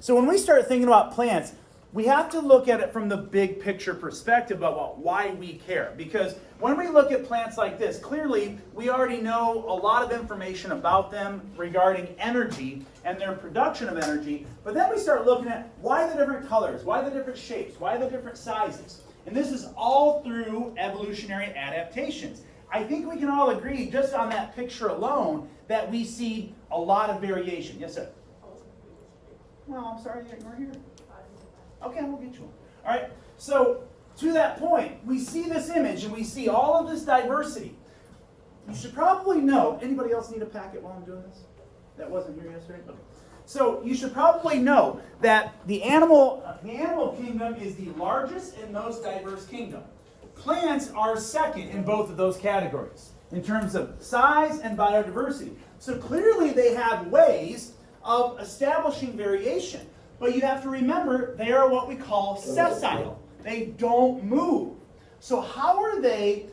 So when we start thinking about plants, we have to look at it from the big picture perspective about why we care. Because when we look at plants like this, clearly we already know a lot of information about them regarding energy and their production of energy. But then we start looking at why the different colors, why the different shapes, why the different sizes. And this is all through evolutionary adaptations. I think we can all agree, just on that picture alone, that we see a lot of variation. Yes, sir? Well, I'm sorry, we're here. Okay, we'll get you one. All right, so to that point, we see this image and we see all of this diversity. You should probably know, anybody else need a packet while I'm doing this? That wasn't here yesterday? Okay. So you should probably know that the animal kingdom is the largest and most diverse kingdom. Plants are second in both of those categories in terms of size and biodiversity. So clearly they have ways of establishing variation. But you have to remember, they are what we call sessile. They don't move. So how are they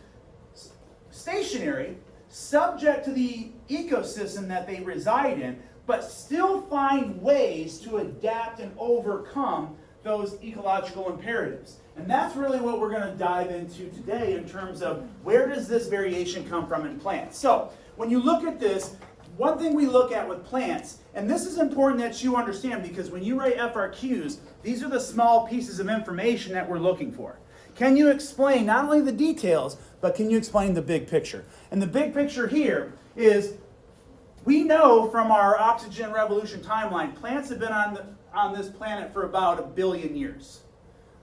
stationary, subject to the ecosystem that they reside in, but still find ways to adapt and overcome those ecological imperatives? And that's really what we're going to dive into today in terms of where does this variation come from in plants. So when you look at this, one thing we look at with plants, and this is important that you understand because when you write FRQs, these are the small pieces of information that we're looking for. Can you explain not only the details, but can you explain the big picture? And the big picture here is we know from our oxygen revolution timeline, plants have been on this planet for about 1 billion years.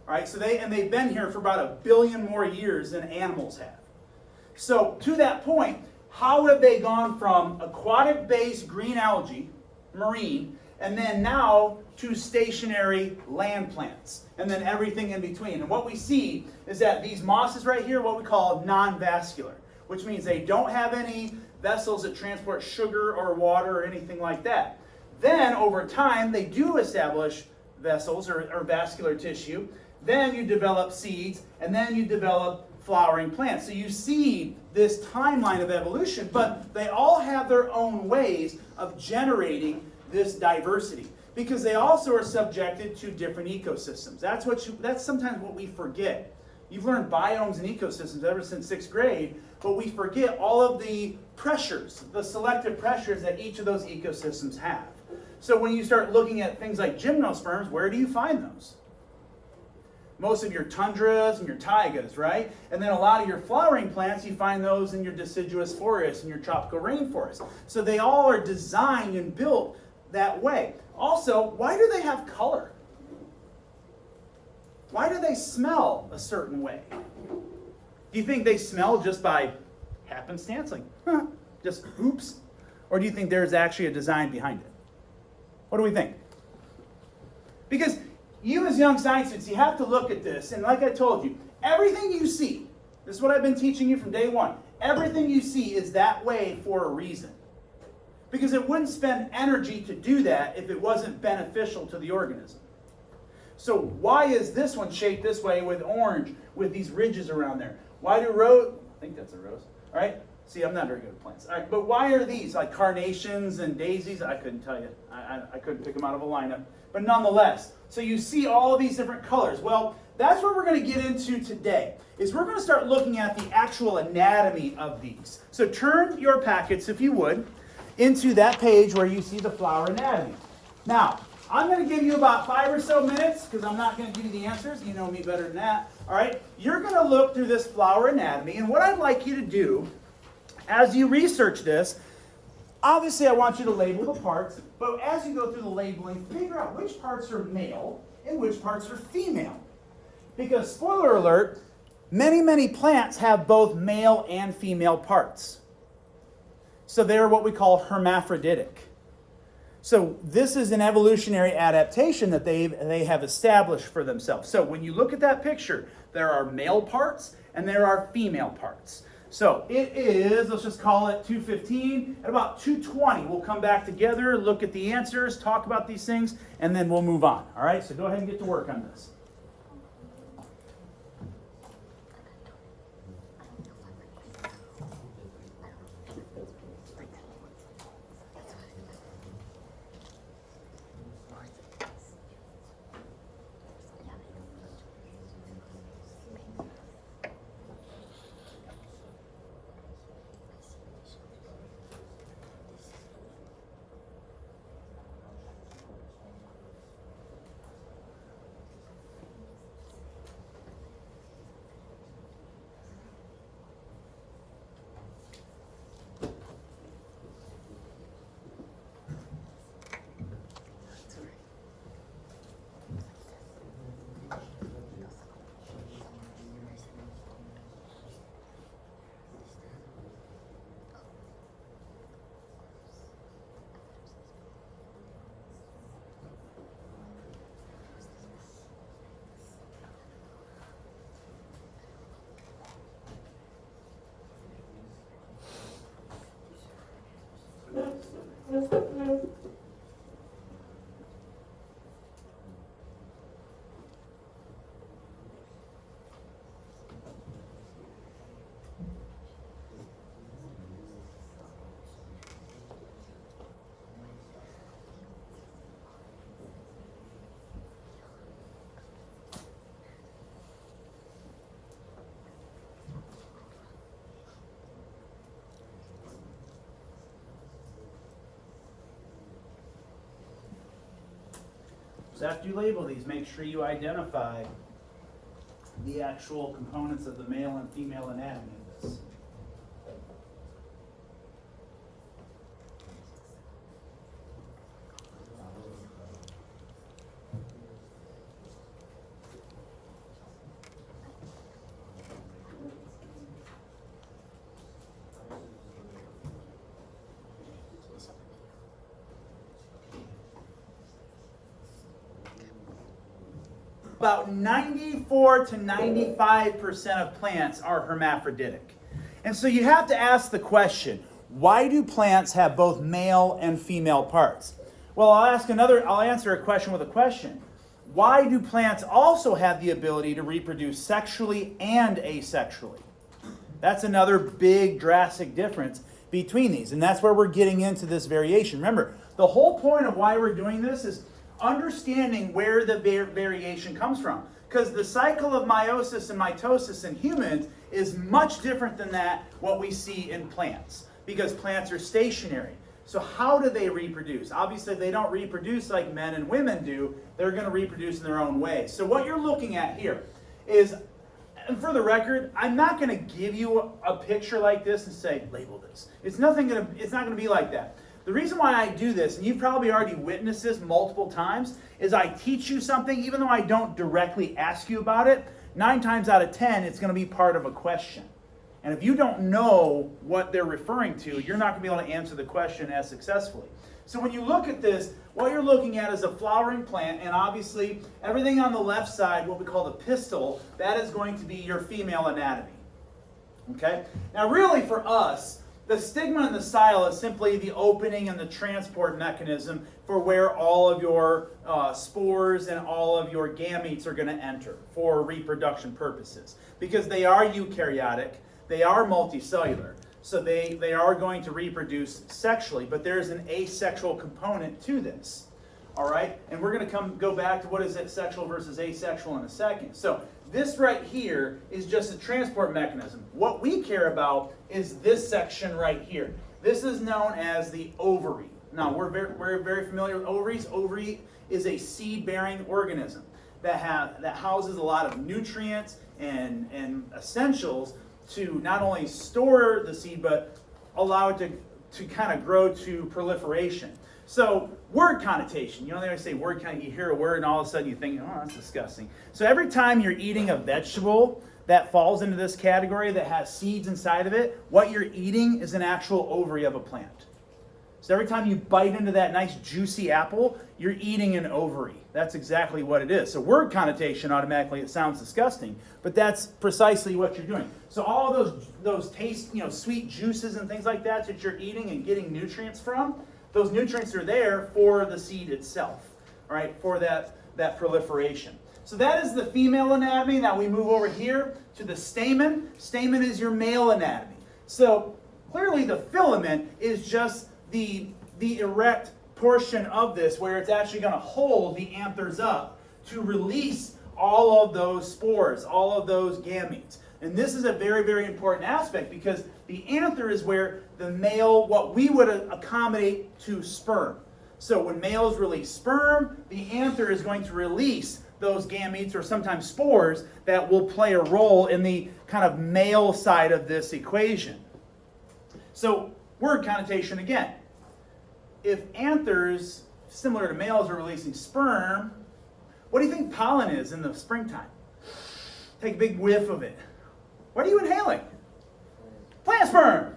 All right, so they've been here for about 1 billion more years than animals have. So to that point, how have they gone from aquatic-based green algae, marine, and then now to stationary land plants, and then everything in between? And what we see is that these mosses right here, what we call non-vascular, which means they don't have any vessels that transport sugar or water or anything like that. Then over time, they do establish vessels or vascular tissue. Then you develop seeds, and then you develop flowering plants. So you see this timeline of evolution, but they all have their own ways of generating this diversity because they also are subjected to different ecosystems. That's sometimes what we forget. You've learned biomes and ecosystems ever since 6th grade, but we forget all of the pressures, the selective pressures that each of those ecosystems have. So when you start looking at things like gymnosperms, where do you find those? Most of your tundras and your taigas, right? And then a lot of your flowering plants, you find those in your deciduous forests and your tropical rainforest. So they all are designed and built that way. Also, why do they have color? Why do they smell a certain way? Do you think they smell just by happenstance, like, just oops? Or do you think there's actually a design behind it? What do we think? Because you as young science students, you have to look at this, and like I told you, everything you see, this is what I've been teaching you from day one, everything you see is that way for a reason. Because it wouldn't spend energy to do that if it wasn't beneficial to the organism. So why is this one shaped this way with orange, with these ridges around there? Why do I think that's a rose, all right? See, I'm not very good at plants. All right, but why are these, like carnations and daisies? I couldn't tell you. I couldn't pick them out of a lineup. But nonetheless, so you see all these different colors. Well, that's what we're going to get into today, is we're going to start looking at the actual anatomy of these. So turn your packets, if you would, into that page where you see the flower anatomy. Now, I'm going to give you about 5 or so minutes, because I'm not going to give you the answers. You know me better than that. All right? You're going to look through this flower anatomy, and what I'd like you to do, as you research this, obviously I want you to label the parts, but as you go through the labeling, figure out which parts are male and which parts are female. Because, spoiler alert, many plants have both male and female parts. So they're what we call hermaphroditic. So this is an evolutionary adaptation that they have established for themselves. So when you look at that picture, there are male parts and there are female parts. So it is, let's just call it 2:15. At about 2:20, we'll come back together, look at the answers, talk about these things, and then we'll move on. All right, so go ahead and get to work on this. So after you label these, make sure you identify the actual components of the male and female anatomy of this. About 94 to 95% of plants are hermaphroditic. And so you have to ask the question, why do plants have both male and female parts? Well, I'll answer a question with a question. Why do plants also have the ability to reproduce sexually and asexually? That's another big drastic difference between these. And that's where we're getting into this variation. Remember, the whole point of why we're doing this is understanding where the variation comes from. Because the cycle of meiosis and mitosis in humans is much different than what we see in plants. Because plants are stationary. So how do they reproduce? Obviously, they don't reproduce like men and women do. They're going to reproduce in their own way. So what you're looking at here is, and for the record, I'm not going to give you a picture like this and say, label this. It's not going to be like that. The reason why I do this, and you've probably already witnessed this multiple times, is I teach you something, even though I don't directly ask you about it, 9 times out of 10, it's going to be part of a question. And if you don't know what they're referring to, you're not going to be able to answer the question as successfully. So when you look at this, what you're looking at is a flowering plant, and obviously everything on the left side, what we call the pistil, that is going to be your female anatomy. Okay? Now really for us, the stigma and the style is simply the opening and the transport mechanism for where all of your spores and all of your gametes are going to enter for reproduction purposes. Because they are eukaryotic, they are multicellular, so they are going to reproduce sexually, but there's an asexual component to this. All right? And we're going to go back to what is it sexual versus asexual in a second. So this right here is just a transport mechanism. What we care about is this section right here. This is known as the ovary. Now, we're very familiar with ovaries. Ovary is a seed-bearing organism that houses a lot of nutrients and essentials to not only store the seed, but allow it to kind of grow to proliferation. So, word connotation. You know, they always say word connotation. You hear a word and all of a sudden you think, oh, that's disgusting. So every time you're eating a vegetable that falls into this category that has seeds inside of it, what you're eating is an actual ovary of a plant. So every time you bite into that nice juicy apple, you're eating an ovary. That's exactly what it is. So word connotation, automatically it sounds disgusting, but that's precisely what you're doing. So all of those taste, sweet juices and things like that you're eating and getting nutrients from, those nutrients are there for the seed itself, all right, for that proliferation. So that is the female anatomy. Now we move over here to the stamen. Stamen is your male anatomy. So clearly the filament is just the erect portion of this where it's actually going to hold the anthers up to release all of those spores, all of those gametes. And this is a very, very important aspect because the anther is where the male, what we would accommodate to sperm. So when males release sperm, the anther is going to release those gametes or sometimes spores that will play a role in the kind of male side of this equation. So word connotation again. If anthers, similar to males, are releasing sperm, what do you think pollen is in the springtime? Take a big whiff of it. What are you inhaling? Plant sperm.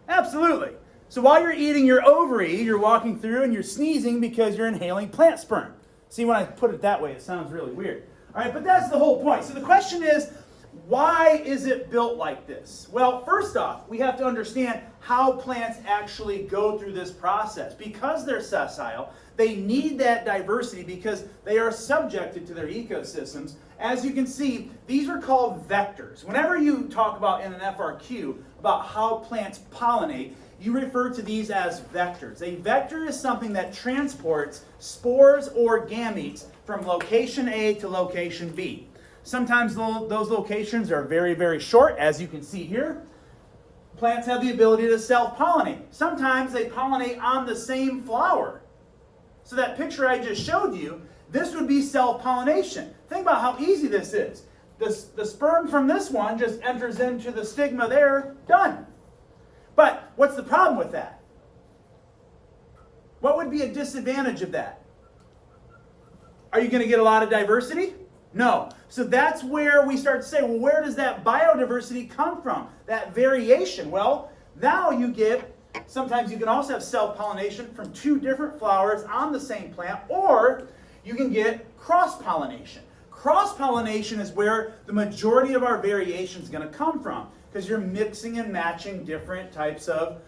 Absolutely. So while you're eating your ovary, you're walking through and you're sneezing because you're inhaling plant sperm. See, when I put it that way, it sounds really weird. All right, but that's the whole point. So the question is, Why is it built like this? Well, first off, we have to understand how plants actually go through this process. Because they're sessile, they need that diversity because they are subjected to their ecosystems. As you can see, these are called vectors. Whenever you talk about in an FRQ about how plants pollinate, you refer to these as vectors. A vector is something that transports spores or gametes from location A to location B. Sometimes those locations are very, very short, as you can see here. Plants have the ability to self-pollinate. Sometimes they pollinate on the same flower. So that picture I just showed you, this would be self-pollination. Think about how easy this is. The sperm from this one just enters into the stigma there, done. But what's the problem with that? What would be a disadvantage of that? Are you going to get a lot of diversity? No. So that's where we start to say, well, where does that biodiversity come from? That variation? Well, now you get, sometimes you can also have self-pollination from two different flowers on the same plant, or you can get cross-pollination. Cross-pollination is where the majority of our variation is going to come from, because you're mixing and matching different types of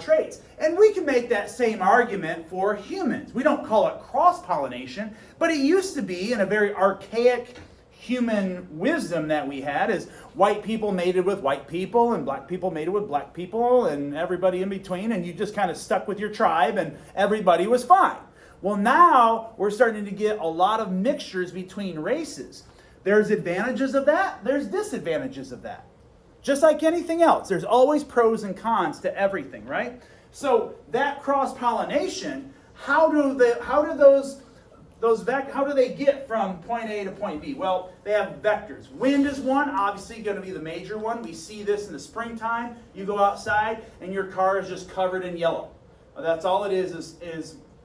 traits. And we can make that same argument for humans. We don't call it cross-pollination, but it used to be in a very archaic human wisdom that we had is white people mated with white people and black people mated with black people and everybody in between, and you just kind of stuck with your tribe and everybody was fine. Well, now we're starting to get a lot of mixtures between races. There's advantages of that, there's disadvantages of that. Just like anything else, there's always pros and cons to everything, right? So that cross-pollination, how do they get from point A to point B? Well, they have vectors. Wind is one, obviously going to be the major one. We see this in the springtime. You go outside and your car is just covered in yellow. That's all it is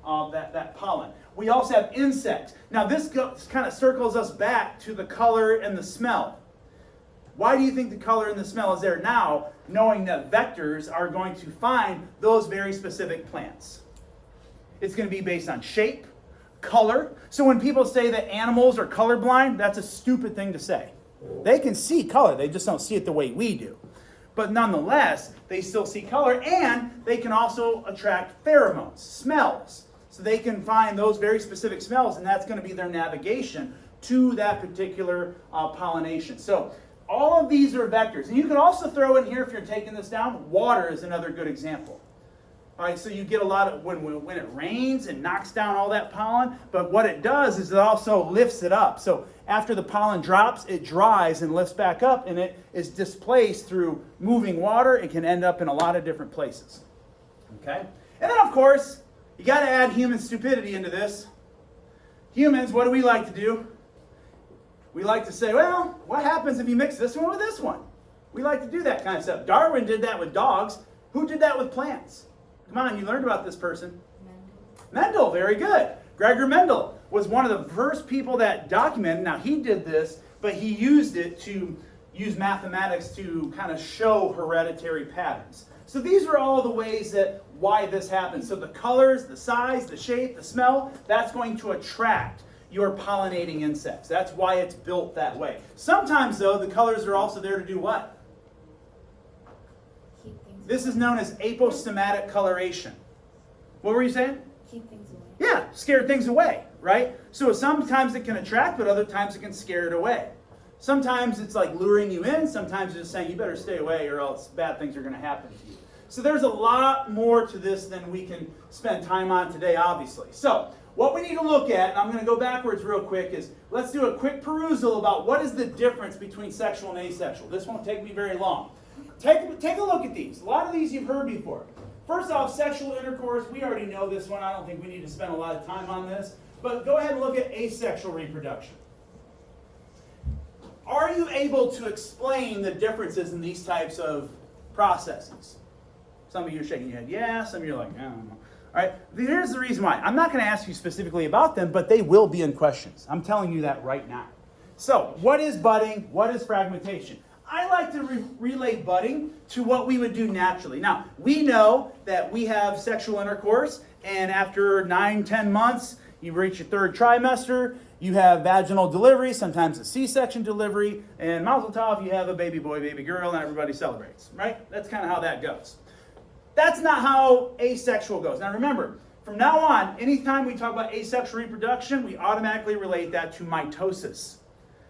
that pollen. We also have insects. Now this kind of circles us back to the color and the smell. Why do you think the color and the smell is there now, knowing that vectors are going to find those very specific plants? It's going to be based on shape, color. So when people say that animals are colorblind, that's a stupid thing to say. They can see color, they just don't see it the way we do. But nonetheless, they still see color, and they can also attract pheromones, smells. So they can find those very specific smells, and that's going to be their navigation to that particular pollination. So all of these are vectors. And you can also throw in here, if you're taking this down, water is another good example. All right, so you get a lot of, when it rains, it knocks down all that pollen, but what it does is it also lifts it up. So after the pollen drops, it dries and lifts back up, and it is displaced through moving water. It can end up in a lot of different places. Okay? And then, of course, you got to add human stupidity into this. Humans, what do we like to do? We like to say, well, what happens if you mix this one with this one? We like to do that kind of stuff. Darwin did that with dogs. Who did that with plants? Come on, you learned about this person. Mendel, very good. Gregor Mendel was one of the first people that documented. Now, he did this, but he used it to use mathematics to kind of show hereditary patterns. So these are all the ways that why this happens. So the colors, the size, the shape, the smell, that's going to attract your pollinating insects. That's why it's built that way. Sometimes, though, the colors are also there to do what? This is known as aposematic coloration. What were you saying? Keep things away. Yeah, scare things away, right? So sometimes it can attract, but other times it can scare it away. Sometimes it's like luring you in. Sometimes it's just saying you better stay away or else bad things are going to happen to you. So there's a lot more to this than we can spend time on today, obviously. So what we need to look at, and I'm going to go backwards real quick, is let's do a quick perusal about what is the difference between sexual and asexual. This won't take me very long. Take a look at these. A lot of these you've heard before. First off, sexual intercourse. We already know this one. I don't think we need to spend a lot of time on this. But go ahead and look at asexual reproduction. Are you able to explain the differences in these types of processes? Some of you are shaking your head, yeah. Some of you are like, I don't know. All right, here's the reason why. I'm not going to ask you specifically about them, but they will be in questions. I'm telling you that right now. So, what is budding? What is fragmentation? I like to relate budding to what we would do naturally. Now, we know that we have sexual intercourse, and after 9-10 months, you reach your third trimester, you have vaginal delivery, sometimes a C-section delivery, and Mazel Tov, you have a baby boy, baby girl, and everybody celebrates, right? That's kind of how that goes. That's not how asexual goes. Now remember, from now on, anytime we talk about asexual reproduction, we automatically relate that to mitosis.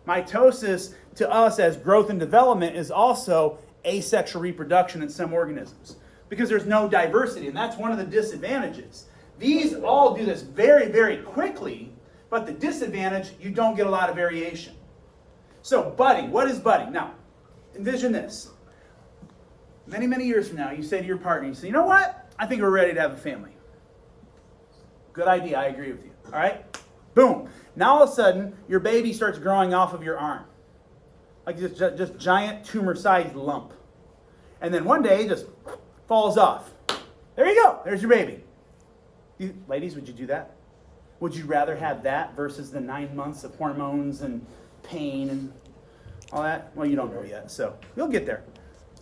Mitosis, to us as growth and development, is also asexual reproduction in some organisms because there's no diversity, and that's one of the disadvantages. These all do this very, very quickly, but the disadvantage, you don't get a lot of variation. So budding, what is budding? Now, envision this. Many, many years from now, you say to your partner, you say, you know what? I think we're ready to have a family. Good idea, I agree with you. All right? Boom. Now all of a sudden, your baby starts growing off of your arm. Like just giant tumor-sized lump. And then one day, it just falls off. There you go. There's your baby. Ladies, would you do that? Would you rather have that versus the 9 months of hormones and pain and all that? Well, you don't know yet, so you'll get there.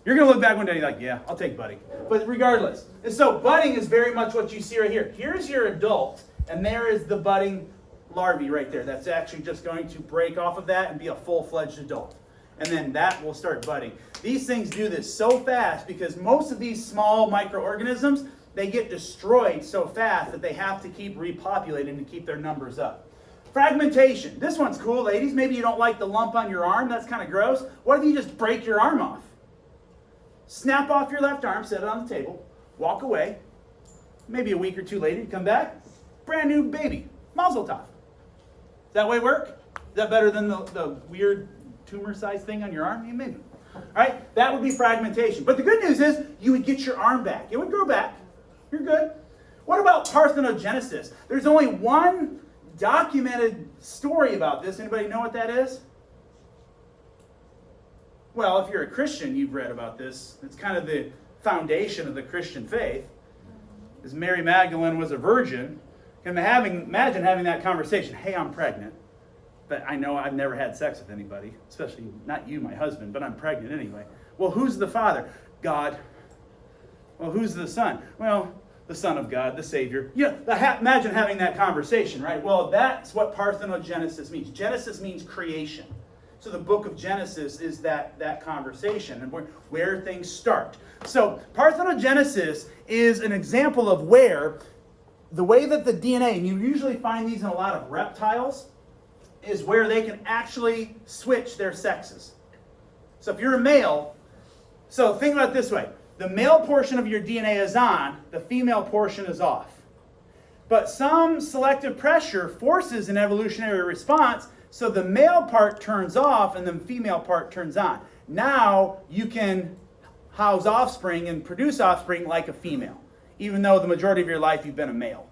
You're going to look back one day and be like, yeah, I'll take budding. But regardless. And so budding is very much what you see right here. Here's your adult, and there is the budding larvae right there. That's actually just going to break off of that and be a full-fledged adult. And then that will start budding. These things do this so fast because most of these small microorganisms, they get destroyed so fast that they have to keep repopulating to keep their numbers up. Fragmentation. This one's cool, ladies. Maybe you don't like the lump on your arm. That's kind of gross. What if you just break your arm off? Snap off your left arm, set it on the table, walk away. Maybe a week or two later, you come back, brand new baby. Mazel tov. Does that way work? Is that better than the weird tumor-sized thing on your arm? Yeah, maybe. All right, that would be fragmentation. But the good news is you would get your arm back. It would grow back. You're good. What about parthenogenesis? There's only one documented story about this. Anybody know what that is? Well, if you're a Christian, you've read about this. It's kind of the foundation of the Christian faith. As Mary Magdalene was a virgin, imagine having that conversation. Hey, I'm pregnant, but I know I've never had sex with anybody, especially not you, my husband, but I'm pregnant anyway. Well, who's the father? God. Well, who's the son? Well, the Son of God, the Savior. Imagine having that conversation, right? Well, that's what parthenogenesis means. Genesis means creation. So the book of Genesis is that conversation and where things start. So parthenogenesis is an example of where the way that the DNA, and you usually find these in a lot of reptiles, is where they can actually switch their sexes. So if you're a male, so think about it this way. The male portion of your DNA is on, the female portion is off. But some selective pressure forces an evolutionary response, so the male part turns off and the female part turns on. Now you can house offspring and produce offspring like a female, even though the majority of your life you've been a male.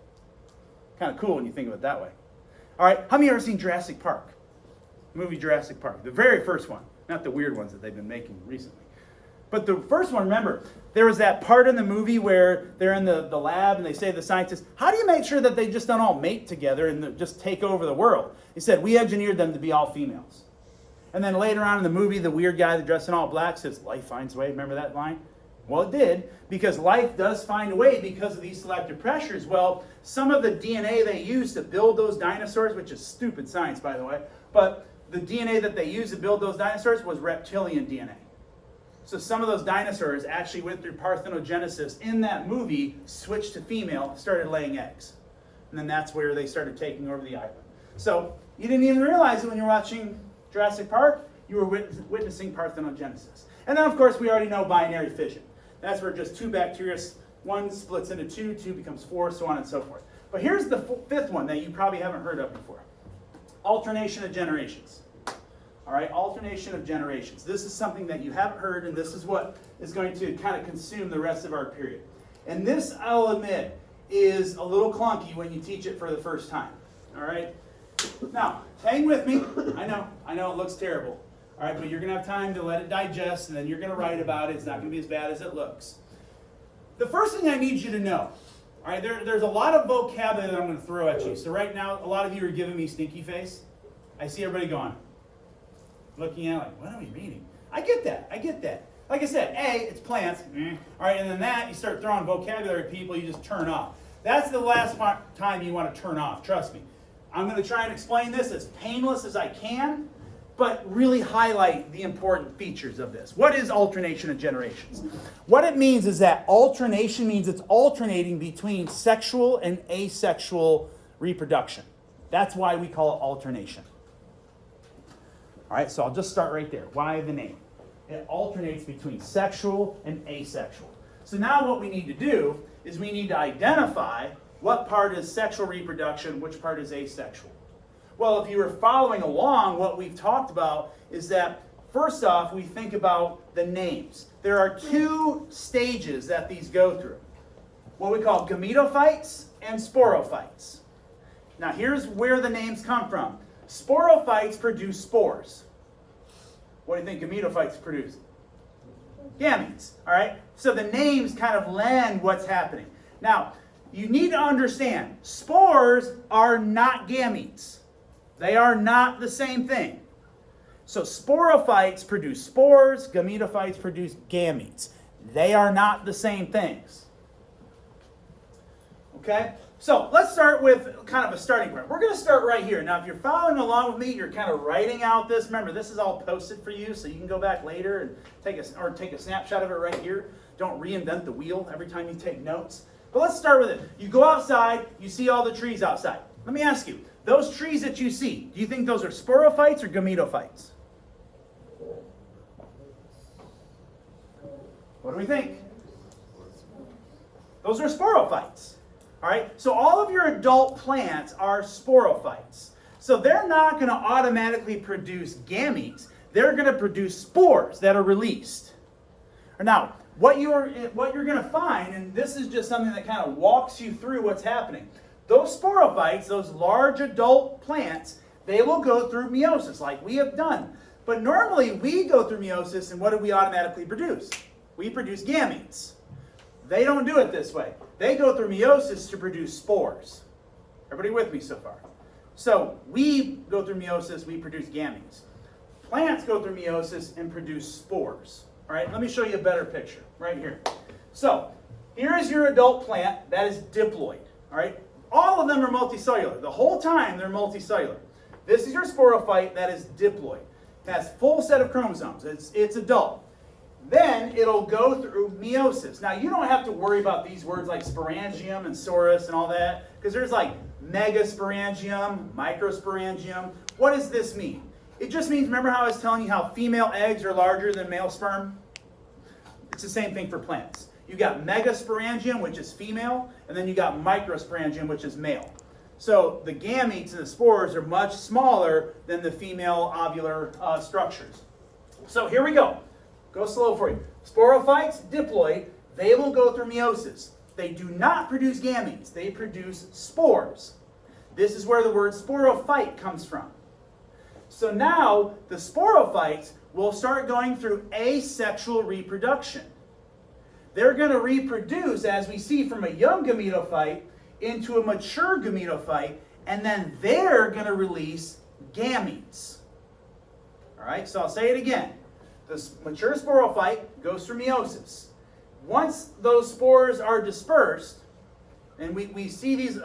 Kind of cool when you think of it that way. All right, how many have ever seen Jurassic Park? The movie Jurassic Park, the very first one, not the weird ones that they've been making recently. But the first one, remember, there was that part in the movie where they're in the lab and they say to the scientists, how do you make sure that they just don't all mate together and just take over the world? He said, we engineered them to be all females. And then later on in the movie, the weird guy that dressed in all black says, life finds a way. Remember that line? Well, it did, because life does find a way because of these selective pressures. Well, some of the DNA they used to build those dinosaurs, which is stupid science, by the way, but the DNA that they used to build those dinosaurs was reptilian DNA. So some of those dinosaurs actually went through parthenogenesis in that movie, switched to female, started laying eggs. And then that's where they started taking over the island. So you didn't even realize it when you're watching Jurassic Park, you were witnessing parthenogenesis. And then, of course, we already know binary fission. That's where just two bacteria, one splits into two, two becomes four, so on and so forth. But here's the fifth one that you probably haven't heard of before. Alternation of generations. All right, alternation of generations. This is something that you haven't heard, and this is what is going to kind of consume the rest of our period. And this, I'll admit, is a little clunky when you teach it for the first time. All right? Now, hang with me. I know it looks terrible. All right, but you're going to have time to let it digest, and then you're going to write about it. It's not going to be as bad as it looks. The first thing I need you to know, all right, there's a lot of vocabulary that I'm going to throw at you. So right now, a lot of you are giving me stinky face. I see everybody going, looking at it like, what are we reading? I get that. Like I said, A, it's plants. All right, and then that, you start throwing vocabulary at people, you just turn off. That's the last time you want to turn off, trust me. I'm going to try and explain this as painless as I can, but really highlight the important features of this. What is alternation of generations? What it means is that alternation means it's alternating between sexual and asexual reproduction. That's why we call it alternation. All right, so I'll just start right there. Why the name? It alternates between sexual and asexual. So now what we need to do is we need to identify what part is sexual reproduction, which part is asexual. Well, if you were following along, what we've talked about is that first off, we think about the names. There are two stages that these go through. What we call gametophytes and sporophytes. Now here's where the names come from. Sporophytes produce spores. What do you think gametophytes produce? Gametes, all right? So the names kind of lend what's happening. Now, you need to understand, spores are not gametes. They are not the same thing. So sporophytes produce spores, gametophytes produce gametes. They are not the same things. Okay? So let's start with kind of a starting point. We're going to start right here. Now, if you're following along with me, you're kind of writing out this. Remember, this is all posted for you, so you can go back later and take a snapshot of it right here. Don't reinvent the wheel every time you take notes. But let's start with it. You go outside, you see all the trees outside. Let me ask you, those trees that you see, do you think those are sporophytes or gametophytes? What do we think? Those are sporophytes. All right, so all of your adult plants are sporophytes. So they're not going to automatically produce gametes. They're going to produce spores that are released. Now, what you're going to find, and this is just something that kind of walks you through what's happening. Those sporophytes, those large adult plants, they will go through meiosis like we have done. But normally we go through meiosis, and what do we automatically produce? We produce gametes. They don't do it this way. They go through meiosis to produce spores. Everybody with me so far? So we go through meiosis, we produce gametes. Plants go through meiosis and produce spores. All right, let me show you a better picture right here. So here is your adult plant that is diploid. All right, all of them are multicellular. The whole time they're multicellular. This is your sporophyte that is diploid. It has full set of chromosomes. It's adult. Then it'll go through meiosis. Now, you don't have to worry about these words like sporangium and sorus and all that, because there's like megasporangium, microsporangium. What does this mean? It just means, remember how I was telling you how female eggs are larger than male sperm? It's the same thing for plants. You got megasporangium, which is female, and then you got microsporangium, which is male. So the gametes and the spores are much smaller than the female ovular structures. So here we go. Go slow for you. Sporophytes, diploid, they will go through meiosis. They do not produce gametes. They produce spores. This is where the word sporophyte comes from. So now the sporophytes will start going through asexual reproduction. They're going to reproduce, as we see, from a young gametophyte into a mature gametophyte, and then they're going to release gametes. All right, so I'll say it again. The mature sporophyte goes through meiosis. Once those spores are dispersed, and we see these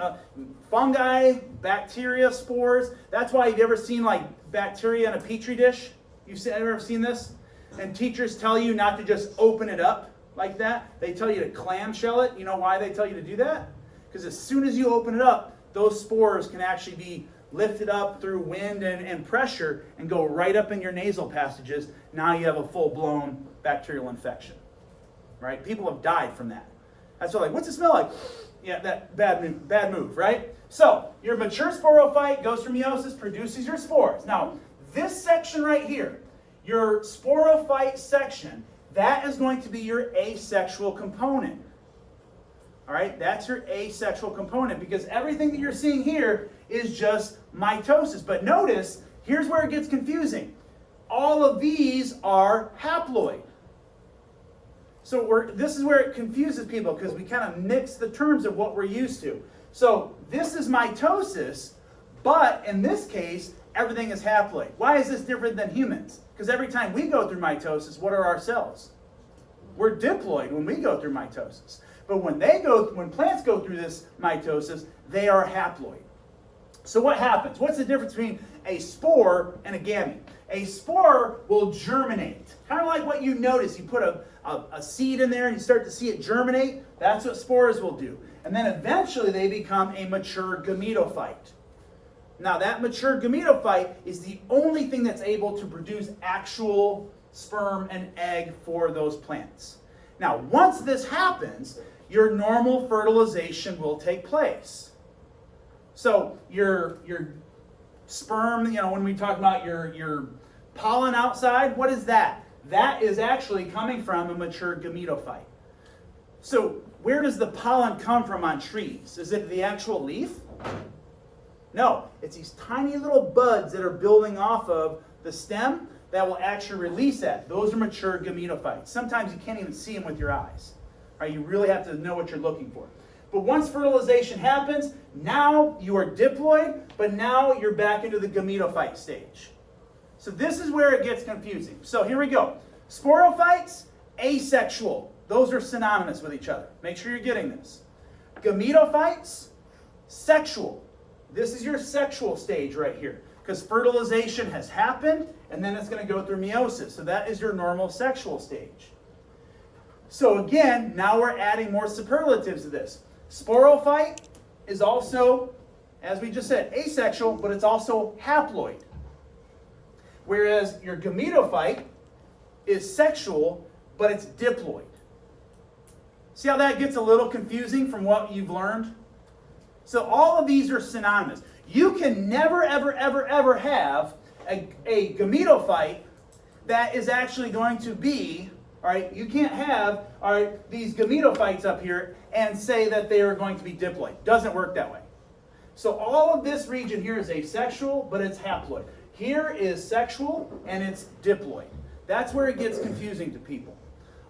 fungi, bacteria spores. That's why you've ever seen like bacteria in a petri dish? Ever seen this? And teachers tell you not to just open it up like that. They tell you to clamshell it. You know why they tell you to do that? Because as soon as you open it up, those spores can actually be lifted up through wind and pressure and go right up in your nasal passages. Now you have a full-blown bacterial infection. Right? People have died from that. That's why, like, what's it smell like? Yeah, that bad move, right? So, your mature sporophyte goes through meiosis, produces your spores. Now, this section right here, your sporophyte section, that is going to be your asexual component. All right, that's your asexual component, because everything that you're seeing here is just mitosis. But notice, here's where it gets confusing. All of these are haploid. So this is where it confuses people, because we kind of mix the terms of what we're used to. So this is mitosis, but in this case, everything is haploid. Why is this different than humans? Because every time we go through mitosis, what are our cells? We're diploid when we go through mitosis. But when plants go through this mitosis, they are haploid. So what happens? What's the difference between a spore and a gamete? A spore will germinate. Kind of like what you notice. You put a seed in there and you start to see it germinate. That's what spores will do. And then eventually they become a mature gametophyte. Now that mature gametophyte is the only thing that's able to produce actual sperm and egg for those plants. Now once this happens, your normal fertilization will take place. So your sperm, when we talk about your pollen outside, what is that? That is actually coming from a mature gametophyte. So where does the pollen come from on trees? Is it the actual leaf? No, it's these tiny little buds that are building off of the stem that will actually release that. Those are mature gametophytes. Sometimes you can't even see them with your eyes. Right? You really have to know what you're looking for. But once fertilization happens, now you are diploid, but now you're back into the gametophyte stage. So this is where it gets confusing. So here we go. Sporophytes, asexual. Those are synonymous with each other. Make sure you're getting this. Gametophytes, sexual. This is your sexual stage right here. Because fertilization has happened, and then it's going to go through meiosis. So that is your normal sexual stage. So again, now we're adding more superlatives to this. Sporophyte is also, as we just said, asexual, but it's also haploid. Whereas your gametophyte is sexual, but it's diploid. See how that gets a little confusing from what you've learned? So all of these are synonymous. You can never, ever, ever, ever have a gametophyte that is actually going to be, all right, you can't have, all right, these gametophytes up here and say that they are going to be diploid. Doesn't work that way. So all of this region here is asexual, but it's haploid. Here is sexual, and it's diploid. That's where it gets confusing to people.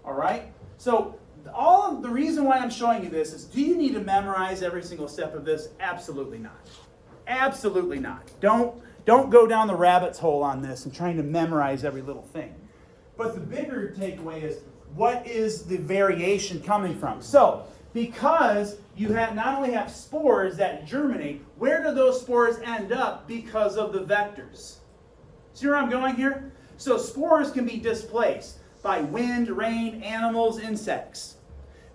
All right? So all of the reason why I'm showing you this is, do you need to memorize every single step of this? Absolutely not. Absolutely not. Don't go down the rabbit's hole on this and trying to memorize every little thing. But the bigger takeaway is, what is the variation coming from? So, because you not only have spores that germinate, where do those spores end up because of the vectors? See where I'm going here? So spores can be displaced by wind, rain, animals, insects.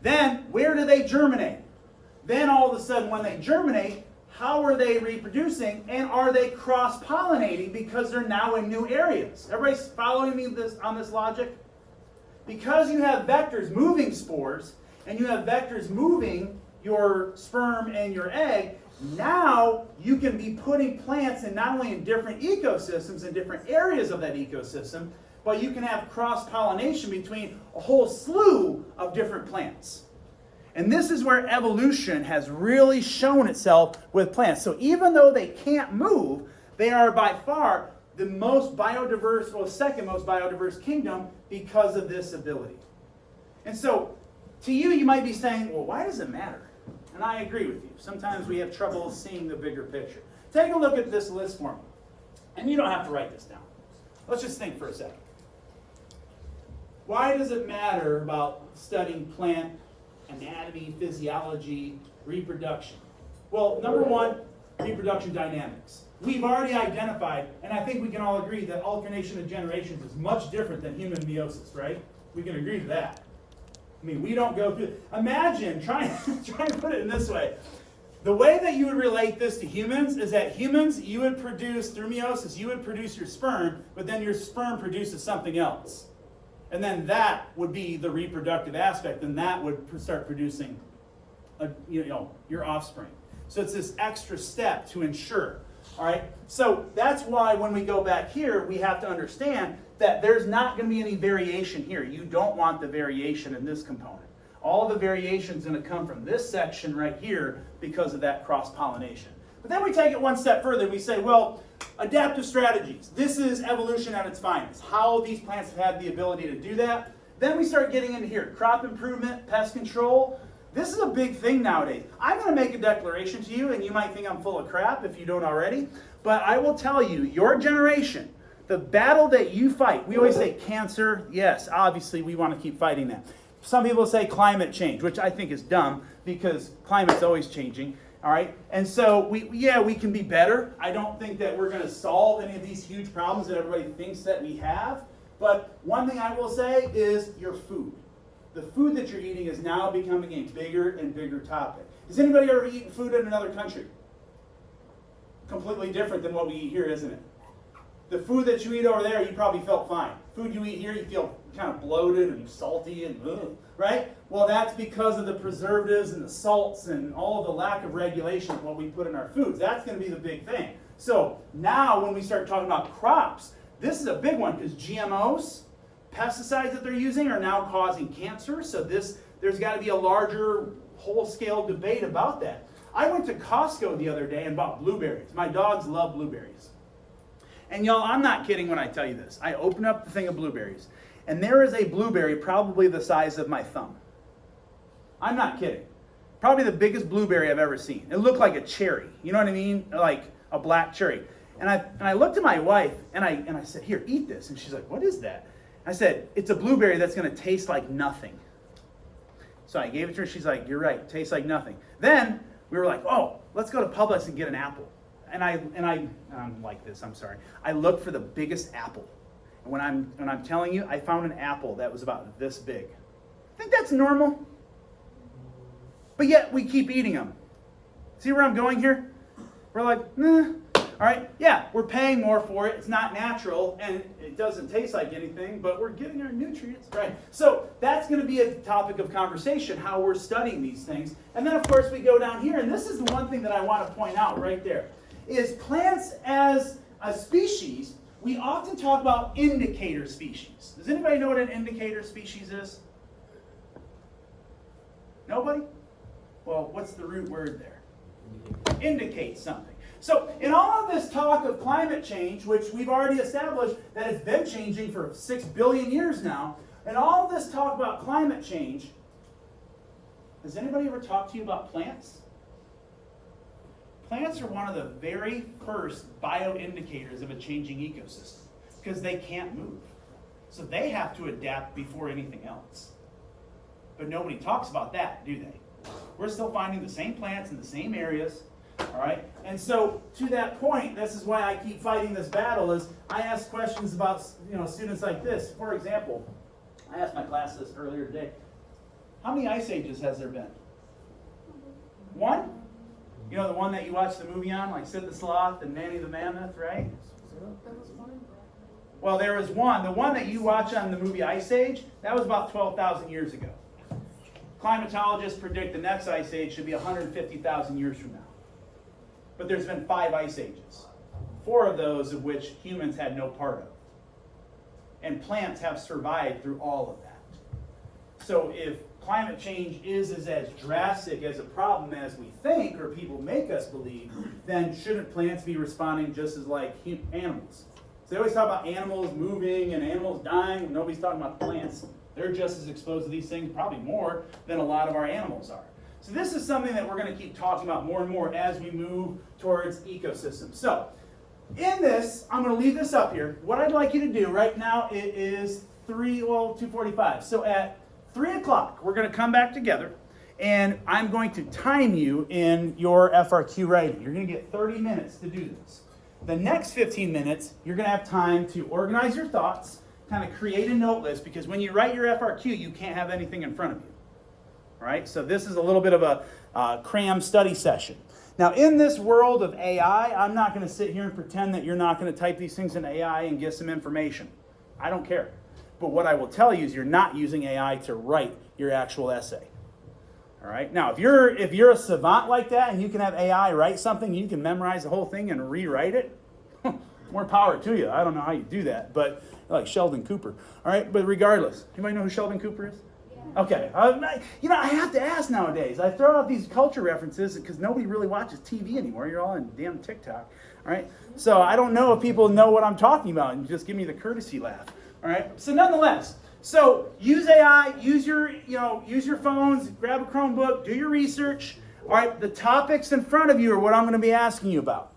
Then, where do they germinate? Then all of a sudden, when they germinate, how are they reproducing? And are they cross-pollinating because they're now in new areas? Everybody's following me on this logic? Because you have vectors moving spores, and you have vectors moving your sperm and your egg, now you can be putting plants in not only in different ecosystems, in different areas of that ecosystem, but you can have cross-pollination between a whole slew of different plants. And this is where evolution has really shown itself with plants. So even though they can't move, they are by far the most biodiverse, well, second most biodiverse kingdom because of this ability. And so to you, you might be saying, well, why does it matter? And I agree with you. Sometimes we have trouble seeing the bigger picture. Take a look at this list for me. And you don't have to write this down. Let's just think for a second. Why does it matter about studying plant anatomy, physiology, reproduction? Well, number one, reproduction dynamics. We've already identified, and I think we can all agree that alternation of generations is much different than human meiosis, right? We can agree to that. I mean, we don't go through. Imagine, try and put it in this way. The way that you would relate this to humans is that humans, you would produce, through meiosis, you would produce your sperm, but then your sperm produces something else. And then that would be the reproductive aspect, and that would start producing your offspring. So it's this extra step to ensure. All right? So that's why when we go back here, we have to understand that there's not going to be any variation here. You don't want the variation in this component. All the variation is going to come from this section right here because of that cross-pollination. But then we take it one step further. We say, well, adaptive strategies. This is evolution at its finest. How these plants have had the ability to do that. Then we start getting into here. Crop improvement, pest control. This is a big thing nowadays. I'm going to make a declaration to you, and you might think I'm full of crap if you don't already. But I will tell you, your generation, the battle that you fight, we always say cancer. Yes, obviously we want to keep fighting that. Some people say climate change, which I think is dumb because climate's always changing. All right, and so we can be better. I don't think that we're going to solve any of these huge problems that everybody thinks that we have. But one thing I will say is your food. The food that you're eating is now becoming a bigger and bigger topic. Has anybody ever eaten food in another country? Completely different than what we eat here, isn't it? The food that you eat over there, you probably felt fine. Food you eat here, you feel kind of bloated and salty and right? Well, that's because of the preservatives and the salts and all of the lack of regulation of what we put in our foods. That's going to be the big thing. So now when we start talking about crops, this is a big one because GMOs, pesticides that they're using are now causing cancer. So there's got to be a larger whole-scale debate about that. I went to Costco the other day and bought blueberries. My dogs love blueberries. And y'all, I'm not kidding when I tell you this. I opened up the thing of blueberries, and there is a blueberry probably the size of my thumb. I'm not kidding. Probably the biggest blueberry I've ever seen. It looked like a cherry. You know what I mean? Like a black cherry. And I looked at my wife, and I said, here, eat this. And she's like, what is that? I said, it's a blueberry that's going to taste like nothing. So I gave it to her. She's like, you're right. It tastes like nothing. Then we were like, oh, let's go to Publix and get an apple. And I'm like this, I'm sorry. I looked for the biggest apple. And when I'm telling you, I found an apple that was about this big. I think that's normal. But yet we keep eating them. See where I'm going here? We're like, all right, yeah, we're paying more for it. It's not natural, and it doesn't taste like anything, but we're getting our nutrients, right? So that's going to be a topic of conversation, how we're studying these things. And then, of course, we go down here, and this is the one thing that I want to point out right there, is plants as a species, we often talk about indicator species. Does anybody know what an indicator species is? Nobody? Well, what's the root word there? Indicate something. So in all of this talk of climate change, which we've already established that it's been changing for 6 billion years now, and all of this talk about climate change, has anybody ever talked to you about plants? Plants are one of the very first bioindicators of a changing ecosystem because they can't move. So they have to adapt before anything else. But nobody talks about that, do they? We're still finding the same plants in the same areas. All right, and so to that point, this is why I keep fighting this battle. Is I ask questions about students like this. For example, I asked my class this earlier today. How many ice ages has there been? One? You know, the one that you watch the movie on, like Sid the Sloth and Manny the Mammoth, right? Well, there was one. The one that you watch on the movie Ice Age, that was about 12,000 years ago. Climatologists predict the next ice age should be 150,000 years from now. But there's been 5 ice ages, 4 of those of which humans had no part of. And plants have survived through all of that. So if climate change is as drastic as a problem as we think, or people make us believe, then shouldn't plants be responding just as like animals? So they always talk about animals moving and animals dying. Nobody's talking about plants. They're just as exposed to these things, probably more, than a lot of our animals are. So this is something that we're going to keep talking about more and more as we move towards ecosystems. So in this, I'm going to leave this up here. What I'd like you to do right now, it is 2:45. So at 3 o'clock, we're going to come back together, and I'm going to time you in your FRQ writing. You're going to get 30 minutes to do this. The next 15 minutes, you're going to have time to organize your thoughts, kind of create a note list, because when you write your FRQ, you can't have anything in front of you. All right, so this is a little bit of a cram study session. Now, in this world of AI, I'm not going to sit here and pretend that you're not going to type these things in AI and get some information. I don't care. But what I will tell you is you're not using AI to write your actual essay. All right. Now, if you're a savant like that and you can have AI write something, you can memorize the whole thing and rewrite it. More power to you. I don't know how you do that, but like Sheldon Cooper. All right. But regardless, anybody know who Sheldon Cooper is? Okay, I have to ask nowadays. I throw out these culture references because nobody really watches TV anymore. You're all on damn TikTok, all right? So I don't know if people know what I'm talking about and just give me the courtesy laugh, all right? So nonetheless, so use AI, use your phones, grab a Chromebook, do your research. All right, the topics in front of you are what I'm going to be asking you about.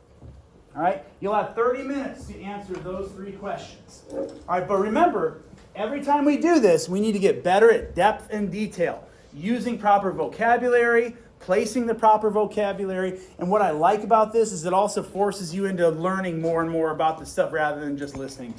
All right, you'll have 30 minutes to answer those 3 questions. All right, but remember, every time we do this, we need to get better at depth and detail, using proper vocabulary, placing the proper vocabulary. And what I like about this is it also forces you into learning more and more about the stuff rather than just listening to